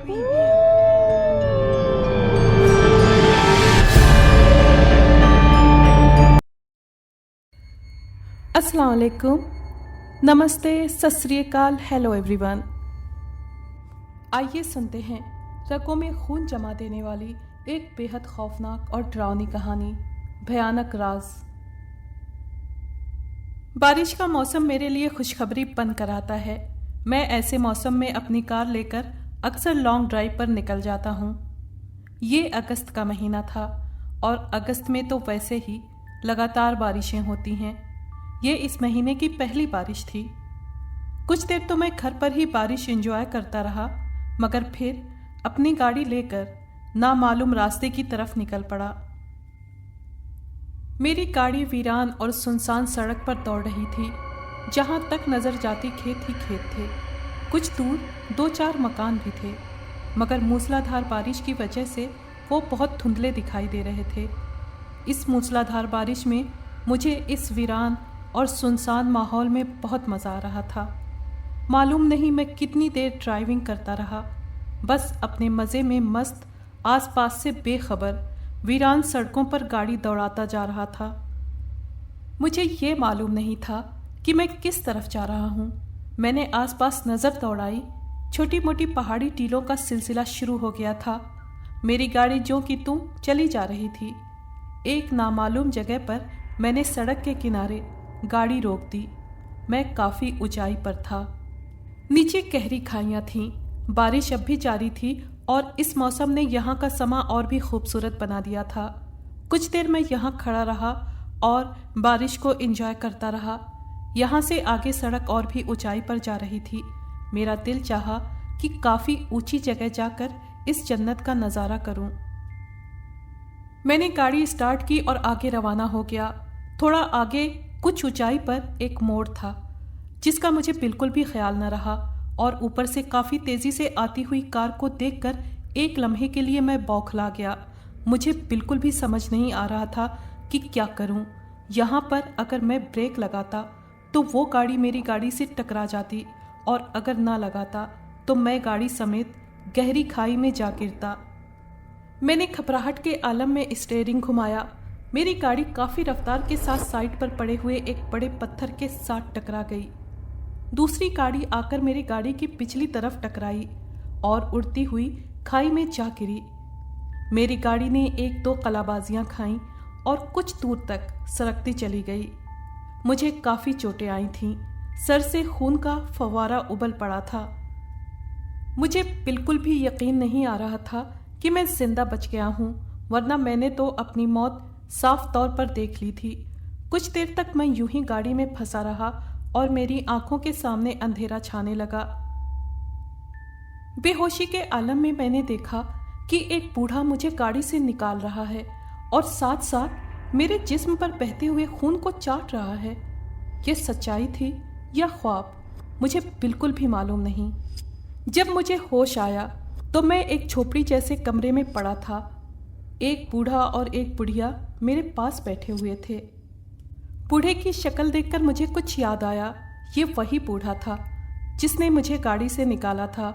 अस्सलाम वालेकुम, नमस्ते, सत श्री अकाल, हेलो एवरीवन। आइए सुनते हैं रगों में खून जमा देने वाली एक बेहद खौफनाक और डरावनी कहानी, भयानक राज। बारिश का मौसम मेरे लिए खुशखबरी बन कर आता है। मैं ऐसे मौसम में अपनी कार लेकर अक्सर लॉन्ग ड्राइव पर निकल जाता हूँ। ये अगस्त का महीना था और अगस्त में तो वैसे ही लगातार बारिशें होती हैं। ये इस महीने की पहली बारिश थी। कुछ देर तो मैं घर पर ही बारिश एंजॉय करता रहा, मगर फिर अपनी गाड़ी लेकर नामालूम रास्ते की तरफ निकल पड़ा। मेरी गाड़ी वीरान और सुनसान सड़क पर दौड़ रही थी। जहां तक नजर जाती खेत ही खेत थे। कुछ दूर 2-4 मकान भी थे, मगर मूसलाधार बारिश की वजह से वो बहुत धुंधले दिखाई दे रहे थे। इस मूसलाधार बारिश में मुझे इस वीरान और सुनसान माहौल में बहुत मज़ा आ रहा था। मालूम नहीं मैं कितनी देर ड्राइविंग करता रहा, बस अपने मज़े में मस्त, आसपास से बेखबर वीरान सड़कों पर गाड़ी दौड़ाता जा रहा था। मुझे ये मालूम नहीं था कि मैं किस तरफ जा रहा हूँ। मैंने आसपास नज़र दौड़ाई। छोटी मोटी पहाड़ी टीलों का सिलसिला शुरू हो गया था। मेरी गाड़ी ज्यों की त्यों चली जा रही थी। एक नामालूम जगह पर मैंने सड़क के किनारे गाड़ी रोक दी। मैं काफ़ी ऊंचाई पर था। नीचे गहरी खाइयाँ थीं। बारिश अब भी जारी थी और इस मौसम ने यहाँ का समा और भी खूबसूरत बना दिया था। कुछ देर मैं यहाँ खड़ा रहा और बारिश को एंजॉय करता रहा। यहाँ से आगे सड़क और भी ऊंचाई पर जा रही थी। मेरा दिल चाहा कि काफ़ी ऊंची जगह जाकर इस जन्नत का नज़ारा करूं। मैंने गाड़ी स्टार्ट की और आगे रवाना हो गया। थोड़ा आगे कुछ ऊंचाई पर एक मोड़ था, जिसका मुझे बिल्कुल भी ख्याल न रहा, और ऊपर से काफ़ी तेज़ी से आती हुई कार को देखकर एक लम्हे के लिए मैं बौखला गया। मुझे बिल्कुल भी समझ नहीं आ रहा था कि क्या करूं। यहाँ पर अगर मैं ब्रेक लगाता तो वो गाड़ी मेरी गाड़ी से टकरा जाती, और अगर ना लगाता तो मैं गाड़ी समेत गहरी खाई में जा गिरता। मैंने घबराहट के आलम में स्टीयरिंग घुमाया। मेरी गाड़ी काफ़ी रफ्तार के साथ साइड पर पड़े हुए एक बड़े पत्थर के साथ टकरा गई। दूसरी गाड़ी आकर मेरी गाड़ी की पिछली तरफ टकराई और उड़ती हुई खाई में जा गिरी। मेरी गाड़ी ने 1-2 कलाबाजियां खाईं और कुछ दूर तक सरकती चली गई। मुझे काफ़ी चोटें आई थीं। सर से खून का फव्वारा उबल पड़ा था। मुझे बिल्कुल भी यकीन नहीं आ रहा था कि मैं जिंदा बच गया हूँ, वरना मैंने तो अपनी मौत साफ तौर पर देख ली थी। कुछ देर तक मैं यूं ही गाड़ी में फंसा रहा और मेरी आंखों के सामने अंधेरा छाने लगा। बेहोशी के आलम में मैंने देखा कि एक बूढ़ा मुझे गाड़ी से निकाल रहा है और साथ साथ मेरे जिस्म पर बहते हुए खून को चाट रहा है। यह सच्चाई थी या ख्वाब, मुझे बिल्कुल भी मालूम नहीं। जब मुझे होश आया तो मैं एक झोपड़ी जैसे कमरे में पड़ा था। एक बूढ़ा और एक बुढ़िया मेरे पास बैठे हुए थे। बूढ़े की शक्ल देखकर मुझे कुछ याद आया। ये वही बूढ़ा था जिसने मुझे गाड़ी से निकाला था।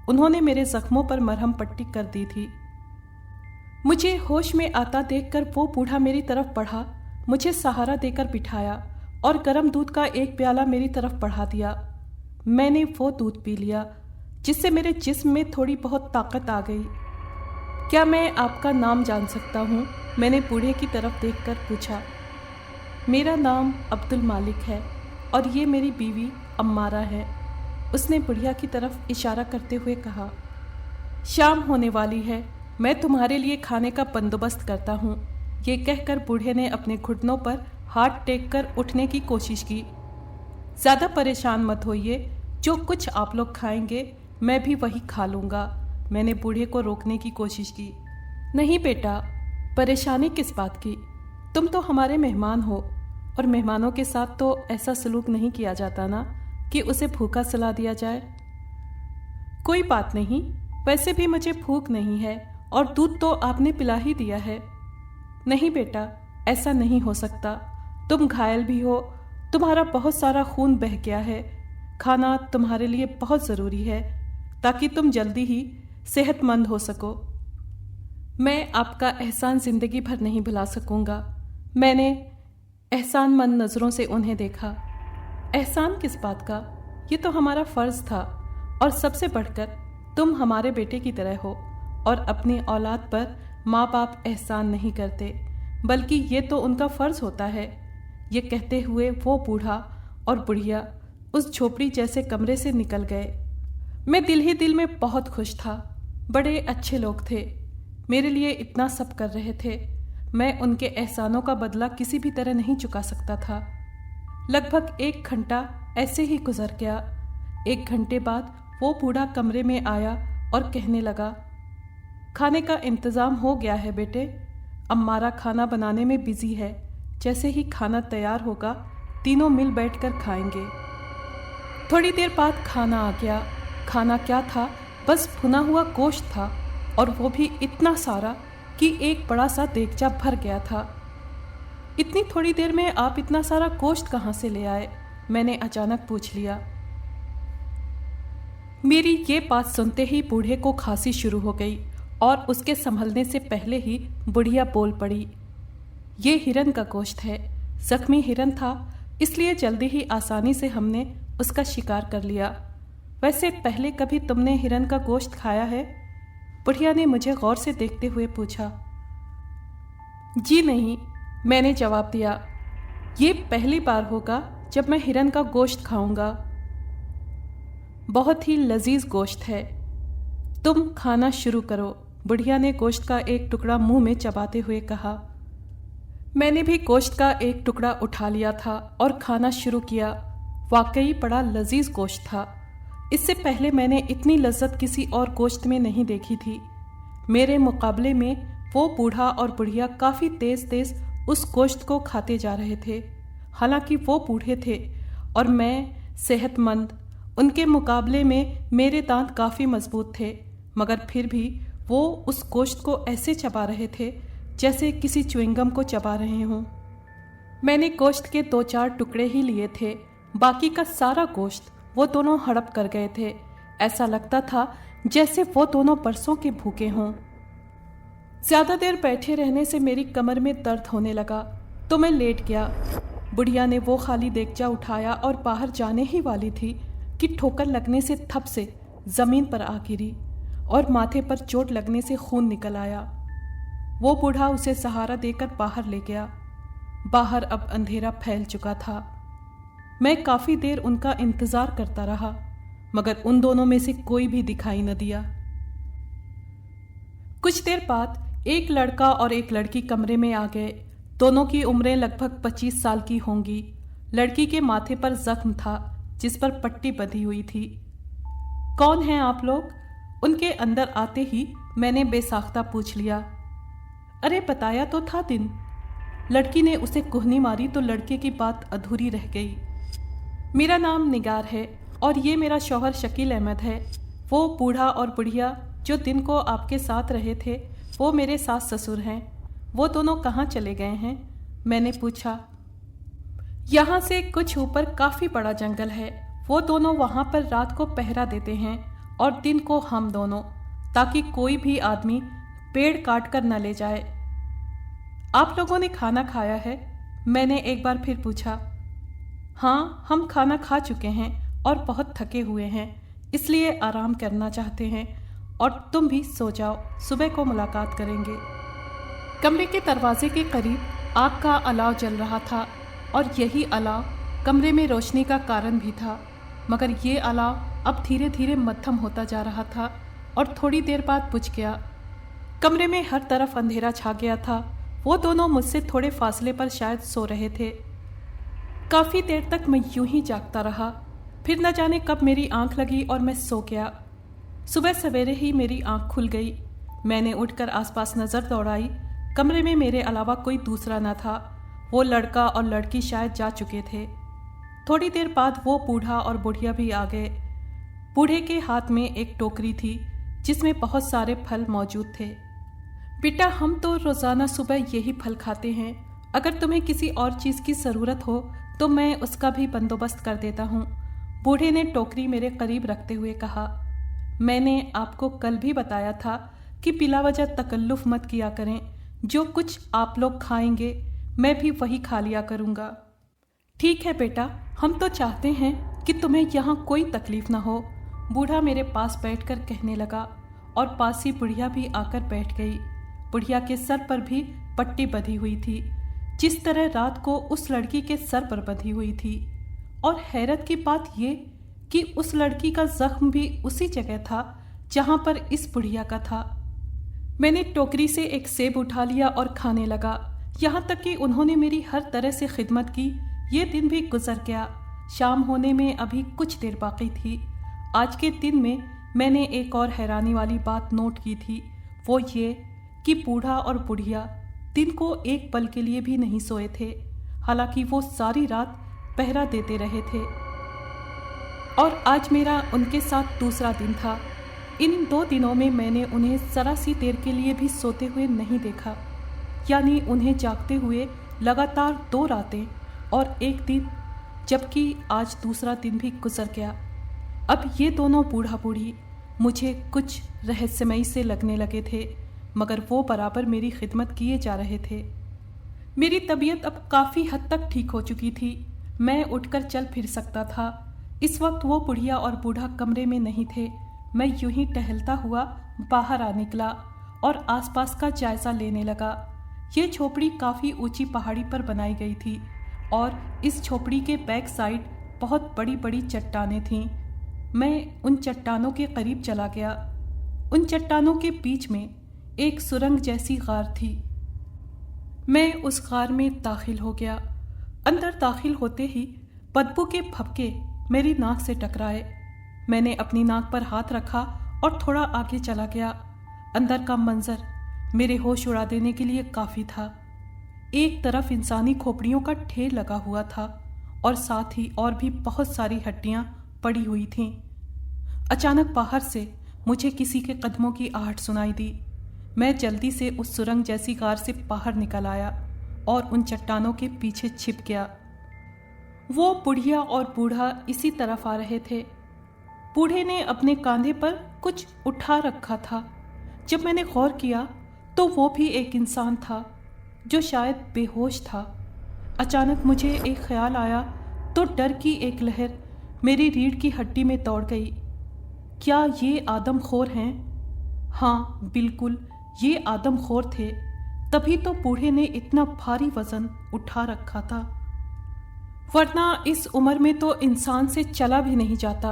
उन्होंने मेरे जख्मों पर मरहम पट्टी कर दी थी। मुझे होश में आता देखकर वो बूढ़ा मेरी तरफ बढ़ा, मुझे सहारा देकर बिठाया और गर्म दूध का एक प्याला मेरी तरफ बढ़ा दिया। मैंने वो दूध पी लिया, जिससे मेरे जिस्म में थोड़ी बहुत ताकत आ गई। क्या मैं आपका नाम जान सकता हूँ? मैंने बूढ़े की तरफ देखकर पूछा। मेरा नाम अब्दुल मालिक है और ये मेरी बीवी अम्मारा है, उसने बुढ़िया की तरफ इशारा करते हुए कहा। शाम होने वाली है, मैं तुम्हारे लिए खाने का बंदोबस्त करता हूँ। ये कहकर बूढ़े ने अपने घुटनों पर हाथ टेक कर उठने की कोशिश की। ज़्यादा परेशान मत होइए, जो कुछ आप लोग खाएंगे मैं भी वही खा लूँगा। मैंने बूढ़े को रोकने की कोशिश की। नहीं बेटा, परेशानी किस बात की? तुम तो हमारे मेहमान हो और मेहमानों के साथ तो ऐसा सलूक नहीं किया जाता ना कि उसे भूखा सुला दिया जाए। कोई बात नहीं, वैसे भी मुझे भूख नहीं है और दूध तो आपने पिला ही दिया है। नहीं बेटा, ऐसा नहीं हो सकता। तुम घायल भी हो, तुम्हारा बहुत सारा खून बह गया है। खाना तुम्हारे लिए बहुत ज़रूरी है ताकि तुम जल्दी ही सेहतमंद हो सको। मैं आपका एहसान जिंदगी भर नहीं भुला सकूंगा। मैंने एहसानमंद नज़रों से उन्हें देखा। एहसान किस बात का? ये तो हमारा फ़र्ज़ था, और सबसे बढ़कर तुम हमारे बेटे की तरह हो, और अपनी औलाद पर माँ बाप एहसान नहीं करते, बल्कि ये तो उनका फ़र्ज़ होता है। ये कहते हुए वो बूढ़ा और बुढ़िया उस झोपड़ी जैसे कमरे से निकल गए। मैं दिल ही दिल में बहुत खुश था। बड़े अच्छे लोग थे, मेरे लिए इतना सब कर रहे थे। मैं उनके एहसानों का बदला किसी भी तरह नहीं चुका सकता था। लगभग 1 घंटा ऐसे ही गुजर गया। 1 घंटे बाद वो बूढ़ा कमरे में आया और कहने लगा, खाने का इंतज़ाम हो गया है बेटे, अम्मारा खाना बनाने में बिजी है। जैसे ही खाना तैयार होगा तीनों मिल बैठकर खाएंगे। थोड़ी देर बाद खाना आ गया। खाना क्या था, बस भुना हुआ गोश्त था, और वो भी इतना सारा कि एक बड़ा सा देगचा भर गया था। इतनी थोड़ी देर में आप इतना सारा गोश्त कहाँ से ले आए? मैंने अचानक पूछ लिया। मेरी ये बात सुनते ही बूढ़े को खांसी शुरू हो गई, और उसके संभलने से पहले ही बुढ़िया बोल पड़ी, ये हिरन का गोश्त है। जख्मी हिरन था, इसलिए जल्दी ही आसानी से हमने उसका शिकार कर लिया। वैसे पहले कभी तुमने हिरन का गोश्त खाया है? बुढ़िया ने मुझे गौर से देखते हुए पूछा। जी नहीं, मैंने जवाब दिया। ये पहली बार होगा जब मैं हिरन का गोश्त खाऊंगा। बहुत ही लजीज गोश्त है, तुम खाना शुरू करो। बुढ़िया ने गोश्त का एक टुकड़ा मुंह में चबाते हुए कहा। मैंने भी गोश्त का एक टुकड़ा उठा लिया था और खाना शुरू किया। वाकई बड़ा लजीज गोश्त था। इससे पहले मैंने इतनी लज्जत किसी और गोश्त में नहीं देखी थी। मेरे मुकाबले में वो बूढ़ा और बुढ़िया काफ़ी तेज़ तेज़ उस गोश्त को खाते जा रहे थे। हालांकि वो बूढ़े थे और मैं सेहतमंद। उनके मुकाबले में मेरे दांत काफ़ी मजबूत थे, मगर फिर भी वो उस गोश्त को ऐसे चबा रहे थे जैसे किसी च्युइंगम को चबा रहे हों। मैंने गोश्त के 2-4 टुकड़े ही लिए थे, बाकी का सारा गोश्त वो दोनों हड़प कर गए थे। ऐसा लगता था जैसे वो दोनों बरसों के भूखे हों। ज़्यादा देर बैठे रहने से मेरी कमर में दर्द होने लगा, तो मैं लेट गया। बुढ़िया ने वो खाली देगचा उठाया और बाहर जाने ही वाली थी कि ठोकर लगने से थप से ज़मीन पर आ गिरी और माथे पर चोट लगने से खून निकल आया। वो बूढ़ा उसे सहारा देकर बाहर ले गया। बाहर अब अंधेरा फैल चुका था। मैं काफ़ी देर उनका इंतज़ार करता रहा, मगर उन दोनों में से कोई भी दिखाई न दिया। कुछ देर बाद एक लड़का और एक लड़की कमरे में आ गए। दोनों की उम्रें लगभग 25 साल की होंगी। लड़की के माथे पर जख्म था जिस पर पट्टी बंधी हुई थी। कौन हैं आप लोग? उनके अंदर आते ही मैंने बेसाख्ता पूछ लिया। अरे बताया तो था दिन। लड़की ने उसे कुहनी मारी तो लड़के की बात अधूरी रह गई। मेरा नाम निगार है और ये मेरा शौहर शकील अहमद है। वो बूढ़ा और बुढ़िया जो दिन को आपके साथ रहे थे वो मेरे सास ससुर हैं। वो दोनों कहाँ चले गए हैं? मैंने पूछा। यहाँ से कुछ ऊपर काफ़ी बड़ा जंगल है। वो दोनों वहाँ पर रात को पहरा देते हैं और दिन को हम दोनों, ताकि कोई भी आदमी पेड़ काट कर न ले जाए। आप लोगों ने खाना खाया है? मैंने एक बार फिर पूछा। हाँ, हम खाना खा चुके हैं और बहुत थके हुए हैं, इसलिए आराम करना चाहते हैं। और तुम भी सो जाओ, सुबह को मुलाकात करेंगे। कमरे के दरवाजे के करीब आग का अलाव जल रहा था और यही अलाव कमरे में रोशनी का कारण भी था, मगर ये अलाव अब धीरे धीरे मद्धम होता जा रहा था और थोड़ी देर बाद बुझ गया। कमरे में हर तरफ अंधेरा छा गया था। वो दोनों मुझसे थोड़े फासले पर शायद सो रहे थे। काफ़ी देर तक मैं यूं ही जागता रहा। फिर न जाने कब मेरी आंख लगी और मैं सो गया। सुबह सवेरे ही मेरी आंख खुल गई। मैंने उठकर आसपास नज़र दौड़ाई। कमरे में मेरे अलावा कोई दूसरा न था। वो लड़का और लड़की शायद जा चुके थे। थोड़ी देर बाद वो बूढ़ा और बुढ़िया भी आ गए। बूढ़े के हाथ में एक टोकरी थी जिसमें बहुत सारे फल मौजूद थे। बेटा, हम तो रोज़ाना सुबह यही फल खाते हैं। अगर तुम्हें किसी और चीज़ की ज़रूरत हो तो मैं उसका भी बंदोबस्त कर देता हूँ। बूढ़े ने टोकरी मेरे करीब रखते हुए कहा। मैंने आपको कल भी बताया था कि बिलावजह तकल्लुफ़ मत किया करें। जो कुछ आप लोग खाएंगे मैं भी वही खा लिया करूँगा। ठीक है बेटा, हम तो चाहते हैं कि तुम्हें यहाँ कोई तकलीफ़ ना हो, बूढ़ा मेरे पास बैठकर कहने लगा और पास ही बुढ़िया भी आकर बैठ गई। बुढ़िया के सर पर भी पट्टी बंधी हुई थी, जिस तरह रात को उस लड़की के सर पर बंधी हुई थी। और हैरत की बात ये कि उस लड़की का जख्म भी उसी जगह था जहाँ पर इस बुढ़िया का था। मैंने टोकरी से एक सेब उठा लिया और खाने लगा। यहाँ तक कि उन्होंने मेरी हर तरह से खिदमत की। ये दिन भी गुजर गया। शाम होने में अभी कुछ देर बाकी थी। आज के दिन में मैंने एक और हैरानी वाली बात नोट की थी, वो ये कि बूढ़ा और बुढ़िया दिन को एक पल के लिए भी नहीं सोए थे, हालांकि वो सारी रात पहरा देते रहे थे। और आज मेरा उनके साथ दूसरा दिन था। इन 2 दिनों में मैंने उन्हें जरा सी देर के लिए भी सोते हुए नहीं देखा, यानी उन्हें जागते हुए लगातार 2 रातें और एक दिन, जबकि आज दूसरा दिन भी गुजर गया। अब ये दोनों बूढ़ा बूढ़ी मुझे कुछ रहस्यमयी से लगने लगे थे, मगर वो बराबर मेरी खिदमत किए जा रहे थे। मेरी तबीयत अब काफ़ी हद तक ठीक हो चुकी थी। मैं उठकर चल फिर सकता था। इस वक्त वो बुढ़िया और बूढ़ा कमरे में नहीं थे। मैं यूं ही टहलता हुआ बाहर आ निकला और आसपास का जायज़ा लेने लगा। ये झोपड़ी काफ़ी ऊंची पहाड़ी पर बनाई गई थी और इस झोपड़ी के बैक साइड बहुत बड़ी बड़ी चट्टानें थीं। मैं उन चट्टानों के करीब चला गया। उन चट्टानों के बीच में एक सुरंग जैसी गार थी। मैं उस गार में दाखिल हो गया। अंदर दाखिल होते ही बदबू के फबके मेरी नाक से टकराए। मैंने अपनी नाक पर हाथ रखा और थोड़ा आगे चला गया। अंदर का मंजर मेरे होश उड़ा देने के लिए काफ़ी था। एक तरफ इंसानी खोपड़ियों का ढेर लगा हुआ था और साथ ही और भी बहुत सारी हड्डियां पड़ी हुई थीं। अचानक बाहर से मुझे किसी के कदमों की आहट सुनाई दी। मैं जल्दी से उस सुरंग जैसी गार से बाहर निकल आया और उन चट्टानों के पीछे छिप गया। वो बुढ़िया और बूढ़ा इसी तरफ आ रहे थे। बूढ़े ने अपने कंधे पर कुछ उठा रखा था। जब मैंने गौर किया तो वो भी एक इंसान था जो शायद बेहोश था। अचानक मुझे एक ख्याल आया तो डर की एक लहर मेरी रीढ़ की हड्डी में दौड़ गई। क्या ये आदमखोर हैं? हाँ, बिल्कुल ये आदमखोर थे। तभी तो बूढ़े ने इतना भारी वजन उठा रखा था, वरना इस उम्र में तो इंसान से चला भी नहीं जाता।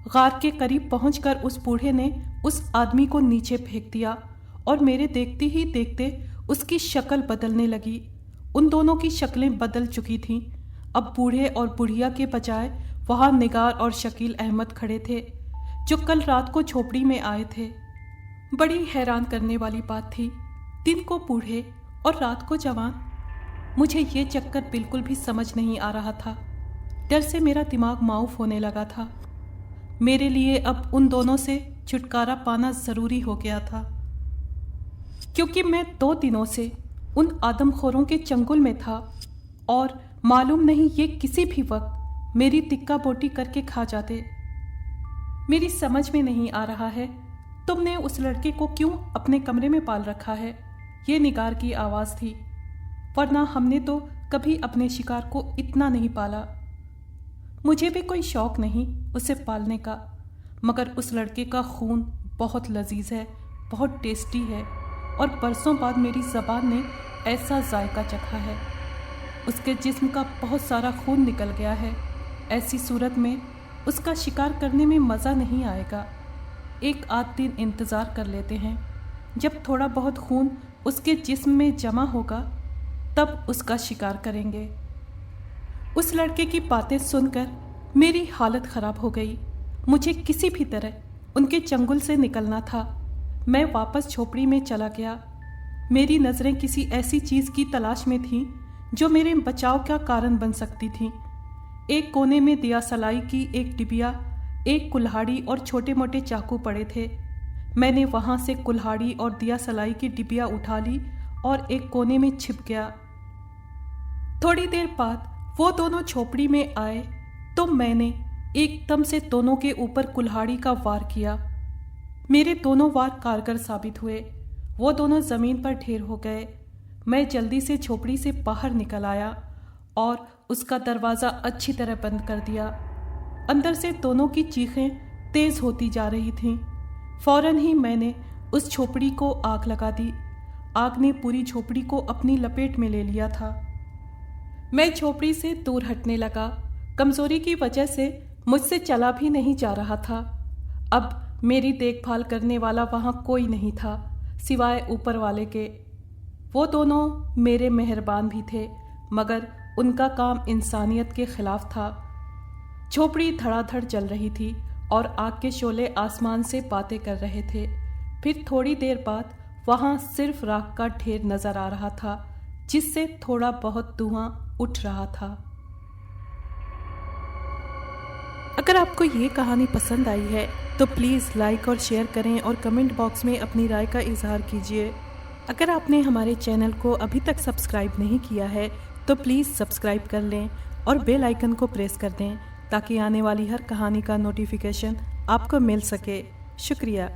गार के करीब पहुंचकर उस बूढ़े ने उस आदमी को नीचे फेंक दिया और मेरे देखते ही देखते उसकी शक्ल बदलने लगी। उन दोनों की शक्लें बदल चुकी थीं। अब बूढ़े और बुढ़िया के बजाय वहां निगार और शकील अहमद खड़े थे, जो कल रात को झोपड़ी में आए थे। बड़ी हैरान करने वाली बात थी, दिन को बूढ़े और रात को जवान। मुझे ये चक्कर बिल्कुल भी समझ नहीं आ रहा था। डर से मेरा दिमाग माऊफ होने लगा था। मेरे लिए अब उन दोनों से छुटकारा पाना ज़रूरी हो गया था, क्योंकि मैं 2 दिनों से उन आदमखोरों के चंगुल में था और मालूम नहीं ये किसी भी वक्त मेरी तिक्का बोटी करके खा जाते। मेरी समझ में नहीं आ रहा है तुमने उस लड़के को क्यों अपने कमरे में पाल रखा है। ये निगार की आवाज़ थी, वरना हमने तो कभी अपने शिकार को इतना नहीं पाला। मुझे भी कोई शौक नहीं उसे पालने का, मगर उस लड़के का खून बहुत लजीज है, बहुत टेस्टी है और बरसों बाद मेरी ज़बान ने ऐसा जायका चखा है। उसके जिस्म का बहुत सारा खून निकल गया है। ऐसी सूरत में उसका शिकार करने में मज़ा नहीं आएगा। एक आध दिन इंतज़ार कर लेते हैं, जब थोड़ा बहुत खून उसके जिस्म में जमा होगा तब उसका शिकार करेंगे। उस लड़के की बातें सुनकर मेरी हालत ख़राब हो गई। मुझे किसी भी तरह उनके चंगुल से निकलना था। मैं वापस झोपड़ी में चला गया। मेरी नज़रें किसी ऐसी चीज़ की तलाश में थीं जो मेरे बचाव का कारण बन सकती थी। एक कोने में दिया सलाई की एक डिबिया, एक कुल्हाड़ी और छोटे मोटे चाकू पड़े थे। मैंने वहाँ से कुल्हाड़ी और दिया सलाई की डिबिया उठा ली और एक कोने में छिप गया। थोड़ी देर बाद वो दोनों झोपड़ी में आए तो मैंने एकदम से दोनों के ऊपर कुल्हाड़ी का वार किया। मेरे दोनों वार कारगर साबित हुए। वो दोनों जमीन पर ढेर हो गए। मैं जल्दी से झोपड़ी से बाहर निकल आया और उसका दरवाज़ा अच्छी तरह बंद कर दिया। अंदर से दोनों की चीखें तेज होती जा रही थीं। फौरन ही मैंने उस झोपड़ी को आग लगा दी। आग ने पूरी झोपड़ी को अपनी लपेट में ले लिया था। मैं झोपड़ी से दूर हटने लगा। कमजोरी की वजह से मुझसे चला भी नहीं जा रहा था। अब मेरी देखभाल करने वाला वहाँ कोई नहीं था सिवाय ऊपर वाले के। वो दोनों मेरे मेहरबान भी थे, मगर उनका काम इंसानियत के खिलाफ था। झोपड़ी धड़ाधड़ जल रही थी और आग के शोले आसमान से बातें कर रहे थे। फिर थोड़ी देर बाद वहाँ सिर्फ राख का ढेर नजर आ रहा था, जिससे थोड़ा बहुत धुआं उठ रहा था। अगर आपको ये कहानी पसंद आई है तो प्लीज़ लाइक और शेयर करें और कमेंट बॉक्स में अपनी राय का इजहार कीजिए। अगर आपने हमारे चैनल को अभी तक सब्सक्राइब नहीं किया है तो प्लीज़ सब्सक्राइब कर लें और बेल आइकन को प्रेस कर दें ताकि आने वाली हर कहानी का नोटिफिकेशन आपको मिल सके। शुक्रिया।